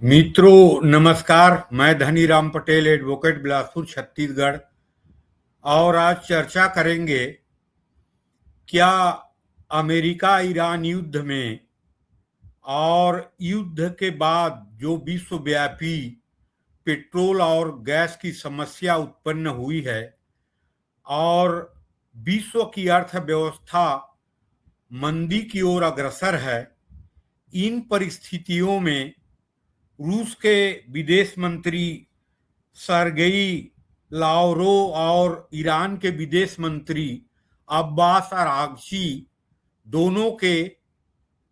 मित्रों नमस्कार। मैं धनीराम पटेल, एडवोकेट, बिलासपुर, छत्तीसगढ़। और आज चर्चा करेंगे क्या अमेरिका ईरान युद्ध में और युद्ध के बाद जो विश्वव्यापी पेट्रोल और गैस की समस्या उत्पन्न हुई है और विश्व की अर्थव्यवस्था मंदी की ओर अग्रसर है, इन परिस्थितियों में रूस के विदेश मंत्री सरगेई लावरोव और ईरान के विदेश मंत्री अब्बास अरागची दोनों के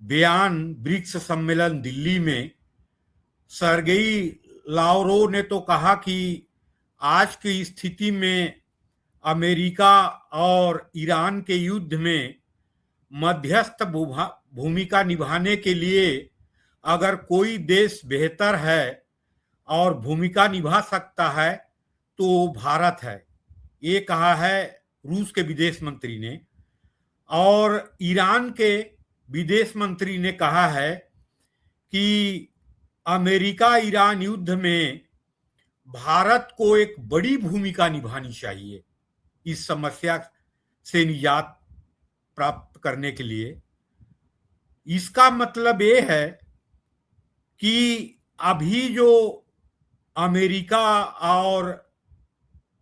बयान ब्रिक्स सम्मेलन दिल्ली में। सरगेई लावरोव ने तो कहा कि आज की स्थिति में अमेरिका और ईरान के युद्ध में मध्यस्थ भूमिका निभाने के लिए अगर कोई देश बेहतर है और भूमिका निभा सकता है तो भारत है, ये कहा है रूस के विदेश मंत्री ने। और ईरान के विदेश मंत्री ने कहा है कि अमेरिका ईरान युद्ध में भारत को एक बड़ी भूमिका निभानी चाहिए इस समस्या से निजात प्राप्त करने के लिए। इसका मतलब ये है कि अभी जो अमेरिका और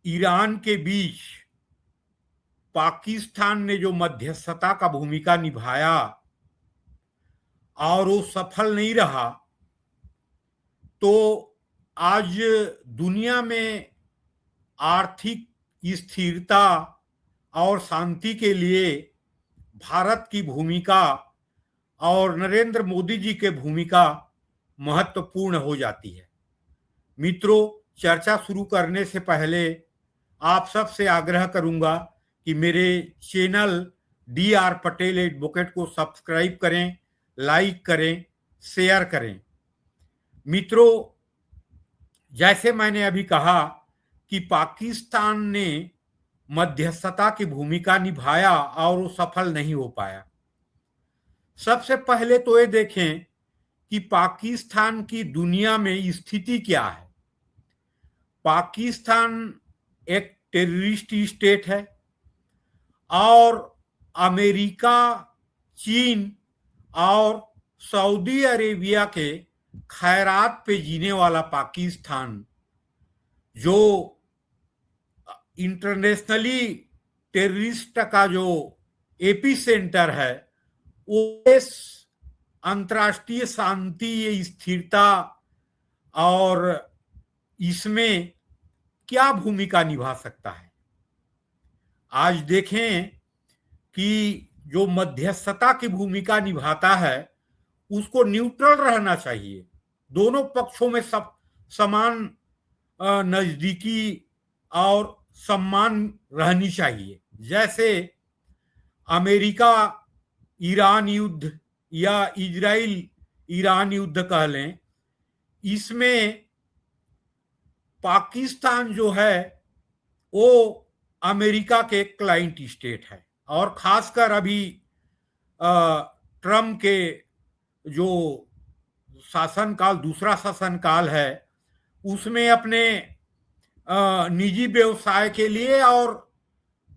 ईरान के बीच पाकिस्तान ने जो मध्यस्थता का भूमिका निभाया और वो सफल नहीं रहा, तो आज दुनिया में आर्थिक स्थिरता और शांति के लिए भारत की भूमिका और नरेंद्र मोदी जी की भूमिका महत्वपूर्ण हो जाती है। मित्रों, चर्चा शुरू करने से पहले आप सबसे आग्रह करूंगा कि मेरे चैनल DR पटेल एडवोकेट को सब्सक्राइब करें, लाइक करें, शेयर करें। मित्रों, जैसे मैंने अभी कहा कि पाकिस्तान ने मध्यस्थता की भूमिका निभाया और वो सफल नहीं हो पाया। सबसे पहले तो ये देखें कि पाकिस्तान की दुनिया में स्थिति क्या है। पाकिस्तान एक टेररिस्ट स्टेट है और अमेरिका, चीन और सऊदी अरेबिया के खैरात पे जीने वाला पाकिस्तान, जो इंटरनेशनली टेररिस्ट का जो एपी सेंटर है, वो अंतर्राष्ट्रीय शांति, स्थिरता और इसमें क्या भूमिका निभा सकता है। आज देखें कि जो मध्यस्थता की भूमिका निभाता है उसको न्यूट्रल रहना चाहिए, दोनों पक्षों में सब समान नजदीकी और सम्मान रहनी चाहिए। जैसे अमेरिका ईरान युद्ध या इजराइल ईरान युद्ध कह लें, इसमें पाकिस्तान जो है वो अमेरिका के क्लाइंट स्टेट है और खासकर अभी ट्रम्प के जो शासनकाल, दूसरा शासनकाल है, उसमें अपने निजी व्यवसाय के लिए और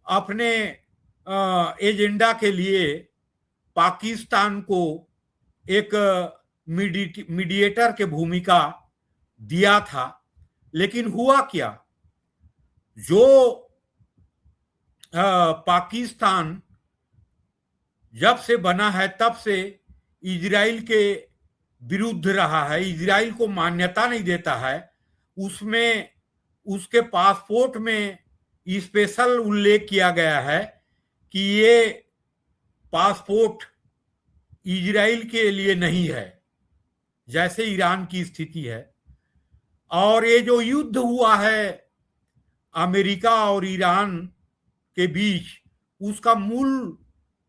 अपने एजेंडा के लिए पाकिस्तान को एक मीडिएटर के भूमिका दिया था। लेकिन हुआ क्या, जो पाकिस्तान जब से बना है तब से इजराइल के विरुद्ध रहा है, इजराइल को मान्यता नहीं देता है। उसमें उसके पासपोर्ट में स्पेशल उल्लेख किया गया है कि ये पासपोर्ट इजराइल के लिए नहीं है, जैसे ईरान की स्थिति है। और ये जो युद्ध हुआ है अमेरिका और ईरान के बीच, उसका मूल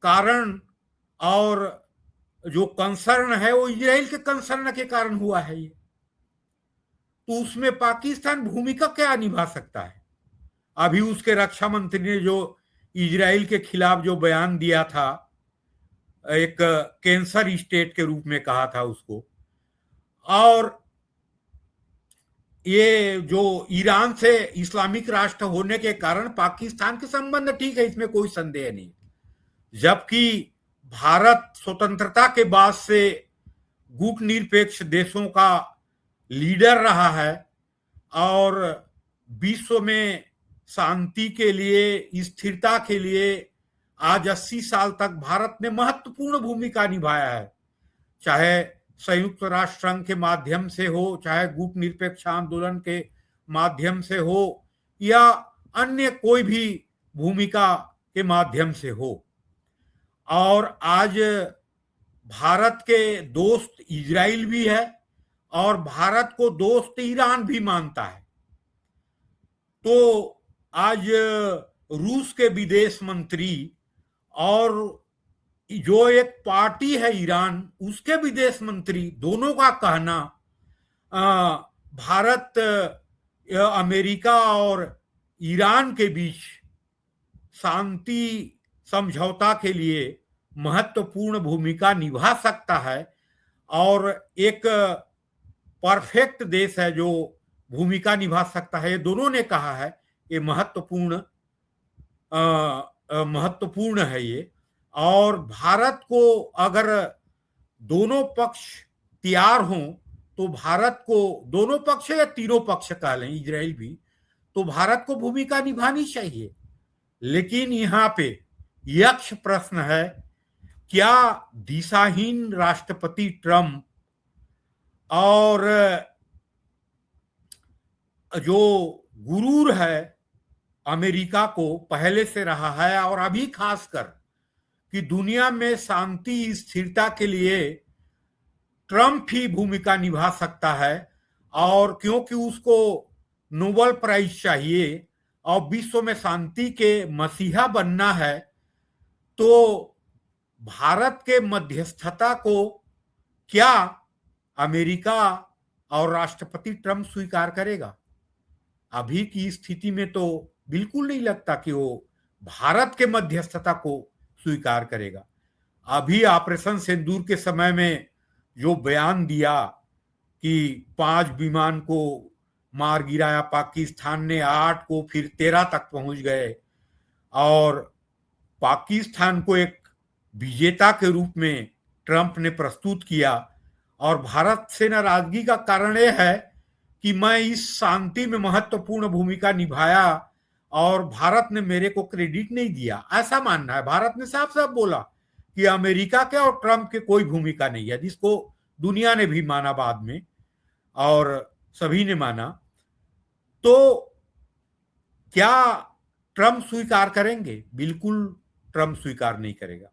कारण और जो कंसर्न है वो इजराइल के कंसर्न के कारण हुआ है ये। तो उसमें पाकिस्तान भूमिका क्या निभा सकता है। अभी उसके रक्षा मंत्री ने जो इजराइल के खिलाफ जो बयान दिया था, एक कैंसर स्टेट के रूप में कहा था उसको, और ये जो ईरान से इस्लामिक राष्ट्र होने के कारण पाकिस्तान के संबंध ठीक है, इसमें कोई संदेह नहीं। जबकि भारत स्वतंत्रता के बाद से गुटनिरपेक्ष देशों का लीडर रहा है और विश्व में शांति के लिए, स्थिरता के लिए आज 80 साल तक भारत ने महत्वपूर्ण भूमिका निभाया है। चाहे संयुक्त राष्ट्र संघ के माध्यम से हो, चाहे गुटनिरपेक्ष आंदोलन के माध्यम से हो, या अन्य कोई भी भूमिका के माध्यम से हो। और आज भारत के दोस्त इजराइल भी है और भारत को दोस्त ईरान भी मानता है। तो आज रूस के विदेश मंत्री और जो एक पार्टी है ईरान, उसके विदेश मंत्री, दोनों का कहना भारत, अमेरिका और ईरान के बीच शांति समझौता के लिए महत्वपूर्ण भूमिका निभा सकता है और एक परफेक्ट देश है जो भूमिका निभा सकता है। ये दोनों ने कहा है, ये महत्वपूर्ण है ये। और भारत को अगर दोनों पक्ष तैयार हों तो भारत को, दोनों पक्ष या तीनों पक्ष कह लें, इजराइल भी, तो भारत को भूमिका निभानी चाहिए। लेकिन यहाँ पे यक्ष प्रश्न है, क्या दिशाहीन राष्ट्रपति ट्रंप और जो गुरूर है अमेरिका को पहले से रहा है और अभी खासकर कि दुनिया में शांति स्थिरता के लिए ट्रंप ही भूमिका निभा सकता है, और क्योंकि उसको नोबेल प्राइज चाहिए और विश्व में शांति के मसीहा बनना है, तो भारत के मध्यस्थता को क्या अमेरिका और राष्ट्रपति ट्रंप स्वीकार करेगा? अभी की स्थिति में तो बिल्कुल नहीं लगता कि वो भारत के मध्यस्थता को स्वीकार करेगा। अभी ऑपरेशन सिंदूर के समय में जो बयान दिया कि 5 विमान को मार गिराया पाकिस्तान ने, 8 को, फिर 13 तक पहुंच गए, और पाकिस्तान को एक विजेता के रूप में ट्रंप ने प्रस्तुत किया। और भारत से नाराजगी का कारण यह है कि मैं इस शांति में महत्वपूर्ण भूमिका निभाया और भारत ने मेरे को क्रेडिट नहीं दिया, ऐसा मानना है। भारत ने साफ साफ बोला कि अमेरिका के और ट्रंप के कोई भूमिका नहीं है, जिसको दुनिया ने भी माना बाद में और सभी ने माना। तो क्या ट्रंप स्वीकार करेंगे? बिल्कुल ट्रंप स्वीकार नहीं करेगा।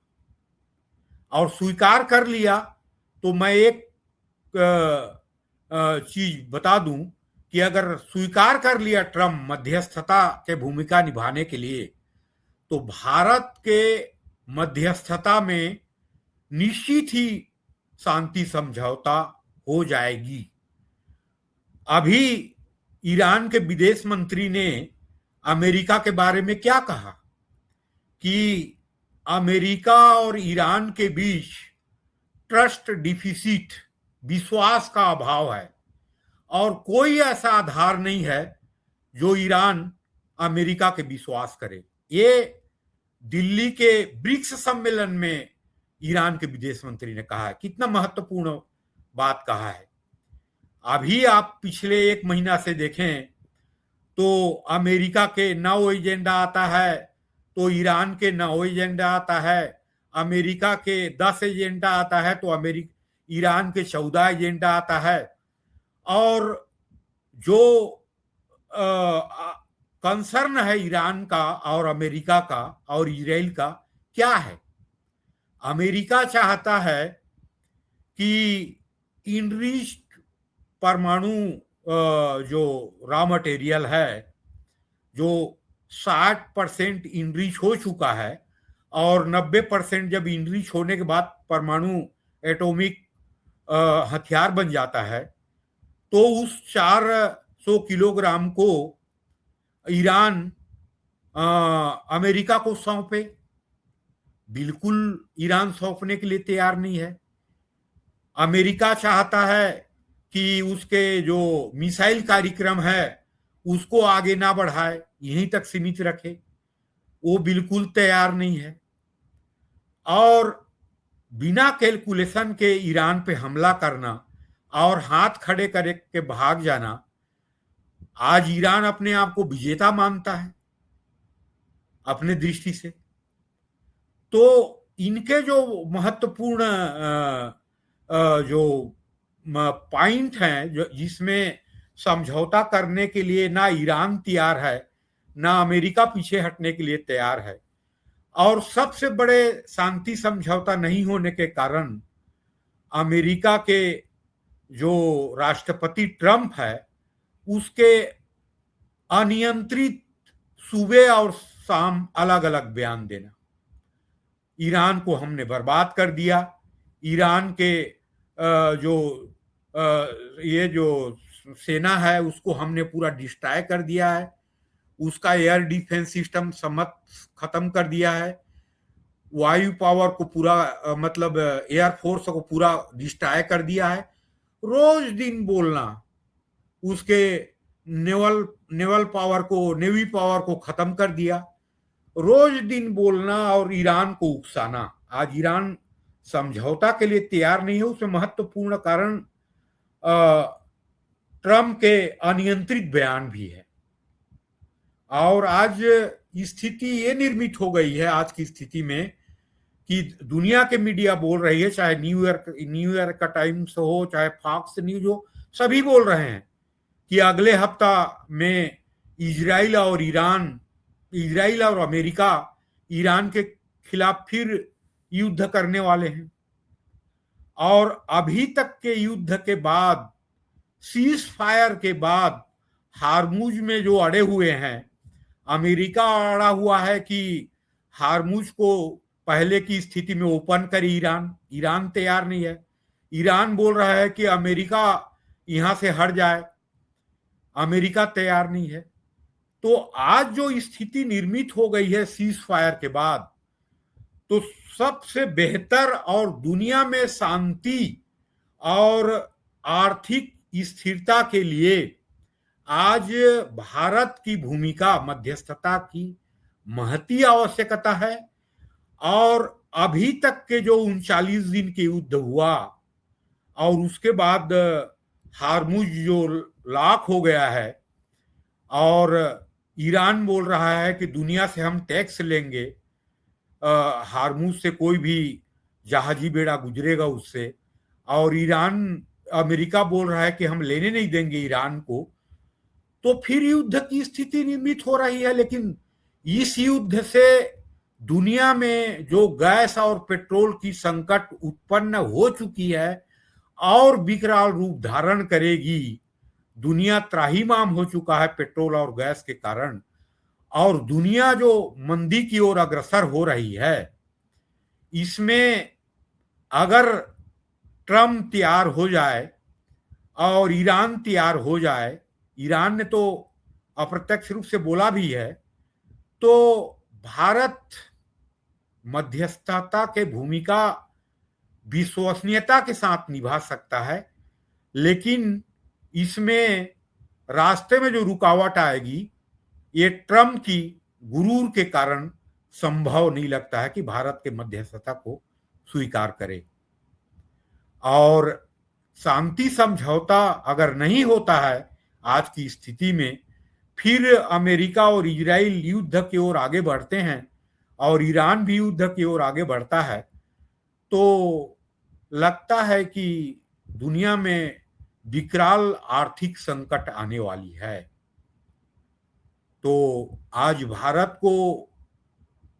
और स्वीकार कर लिया तो मैं एक चीज बता दूं कि अगर स्वीकार कर लिया ट्रंप मध्यस्थता के भूमिका निभाने के लिए, तो भारत के मध्यस्थता में निश्चित ही शांति समझौता हो जाएगी। अभी ईरान के विदेश मंत्री ने अमेरिका के बारे में क्या कहा कि अमेरिका और ईरान के बीच ट्रस्ट डिफिसिट, विश्वास का अभाव है, और कोई ऐसा आधार नहीं है जो ईरान अमेरिका के विश्वास करे। ये दिल्ली के ब्रिक्स सम्मेलन में ईरान के विदेश मंत्री ने कहा है। कितना महत्वपूर्ण बात कहा है। अभी आप पिछले 1 महीना से देखें तो अमेरिका के 9 एजेंडा आता है, तो ईरान के 9 एजेंडा आता है, अमेरिका के 10 एजेंडा आता है, तो ईरान के 14 एजेंडा आता है। और जो कंसर्न है ईरान का और अमेरिका का और इजराइल का क्या है? अमेरिका चाहता है कि इनरिच्ड परमाणु जो रॉ मटेरियल है, जो 60% इनरिच हो चुका है, और 90% जब इनरिच होने के बाद परमाणु एटॉमिक हथियार बन जाता है, तो उस 400 किलोग्राम को ईरान अमेरिका को सौंपे। बिल्कुल ईरान सौंपने के लिए तैयार नहीं है। अमेरिका चाहता है कि उसके जो मिसाइल कार्यक्रम है उसको आगे ना बढ़ाए, यहीं तक सीमित रखे, वो बिल्कुल तैयार नहीं है। और बिना कैलकुलेशन के ईरान पे हमला करना और हाथ खड़े करके भाग जाना, आज ईरान अपने आप को विजेता मानता है अपने दृष्टि से। तो इनके जो महत्वपूर्ण जो पॉइंट हैं, जो जिसमें समझौता करने के लिए ना ईरान तैयार है, ना अमेरिका पीछे हटने के लिए तैयार है, और सबसे बड़े शांति समझौता नहीं होने के कारण अमेरिका के जो राष्ट्रपति ट्रंप है उसके अनियंत्रित सुबह और शाम अलग अलग बयान देना। ईरान को हमने बर्बाद कर दिया, ईरान के जो ये जो सेना है उसको हमने पूरा डिस्ट्रॉय कर दिया है, उसका एयर डिफेंस सिस्टम समत खत्म कर दिया है, वायु पावर को पूरा मतलब एयरफोर्स को पूरा डिस्ट्रॉय कर दिया है। रोज दिन बोलना उसके नेवल पावर को, नेवी पावर को खत्म कर दिया, रोज दिन बोलना और ईरान को उकसाना। आज ईरान समझौता के लिए तैयार नहीं है, उसमें महत्वपूर्ण कारण ट्रंप के अनियंत्रित बयान भी है। और आज स्थिति ये निर्मित हो गई है आज की स्थिति में कि दुनिया के मीडिया बोल रही है, चाहे न्यूयॉर्क का टाइम्स हो, चाहे फॉक्स न्यूज हो, सभी बोल रहे हैं कि अगले हफ्ता में इजराइल और अमेरिका ईरान के खिलाफ फिर युद्ध करने वाले हैं। और अभी तक के युद्ध के बाद, सीज फायर के बाद, हारमुज में जो अड़े हुए हैं, अमेरिका अड़ा हुआ है कि हारमुज को पहले की स्थिति में ओपन करे ईरान तैयार नहीं है। ईरान बोल रहा है कि अमेरिका यहां से हट जाए, अमेरिका तैयार नहीं है। तो आज जो स्थिति निर्मित हो गई है सीज फायर के बाद, तो सबसे बेहतर और दुनिया में शांति और आर्थिक स्थिरता के लिए आज भारत की भूमिका, मध्यस्थता की महती आवश्यकता है। और अभी तक के जो 39 दिन के युद्ध हुआ और उसके बाद हारमुज जो लॉक हो गया है और ईरान बोल रहा है कि दुनिया से हम टैक्स लेंगे, हारमुज से कोई भी जहाजी बेड़ा गुजरेगा उससे, और अमेरिका बोल रहा है कि हम लेने नहीं देंगे ईरान को, तो फिर युद्ध की स्थिति निर्मित हो रही है। लेकिन इस युद्ध से दुनिया में जो गैस और पेट्रोल की संकट उत्पन्न हो चुकी है और विकराल रूप धारण करेगी, दुनिया त्राहिमाम हो चुका है पेट्रोल और गैस के कारण, और दुनिया जो मंदी की ओर अग्रसर हो रही है, इसमें अगर ट्रम्प तैयार हो जाए और ईरान तैयार हो जाए, ईरान ने तो अप्रत्यक्ष रूप से बोला भी है, तो भारत मध्यस्थता के भूमिका विश्वसनीयता के साथ निभा सकता है। लेकिन इसमें रास्ते में जो रुकावट आएगी, ये ट्रम्प की गुरूर के कारण संभव नहीं लगता है कि भारत के मध्यस्थता को स्वीकार करे। और शांति समझौता अगर नहीं होता है आज की स्थिति में, फिर अमेरिका और इजराइल युद्ध की ओर आगे बढ़ते हैं और ईरान भी युद्ध की ओर आगे बढ़ता है, तो लगता है कि दुनिया में विकराल आर्थिक संकट आने वाली है। तो आज भारत को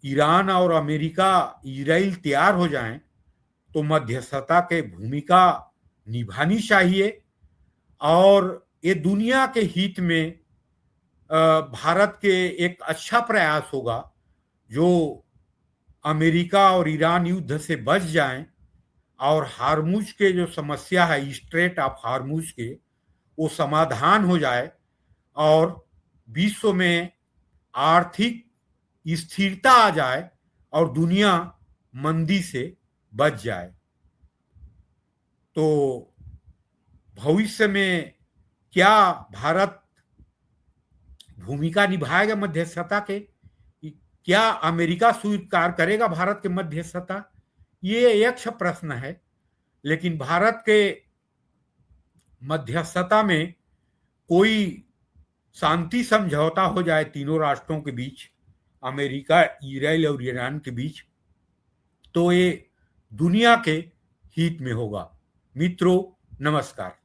ईरान और अमेरिका, इजराइल तैयार हो जाएं तो मध्यस्थता के भूमिका निभानी चाहिए। और ये दुनिया के हित में भारत के एक अच्छा प्रयास होगा जो अमेरिका और ईरान युद्ध से बच जाएं और हारमुज के जो समस्या है, स्ट्रेट ऑफ हारमुज के, वो समाधान हो जाए और विश्व में आर्थिक स्थिरता आ जाए और दुनिया मंदी से बच जाए। तो भविष्य में क्या भारत भूमिका निभाएगा मध्यस्थता के? क्या अमेरिका स्वीकार करेगा भारत के मध्यस्थता? ये यक्ष प्रश्न है। लेकिन भारत के मध्यस्थता में कोई शांति समझौता हो जाए तीनों राष्ट्रों के बीच, अमेरिका, इजराइल और ईरान के बीच, तो ये दुनिया के हित में होगा। मित्रों, नमस्कार।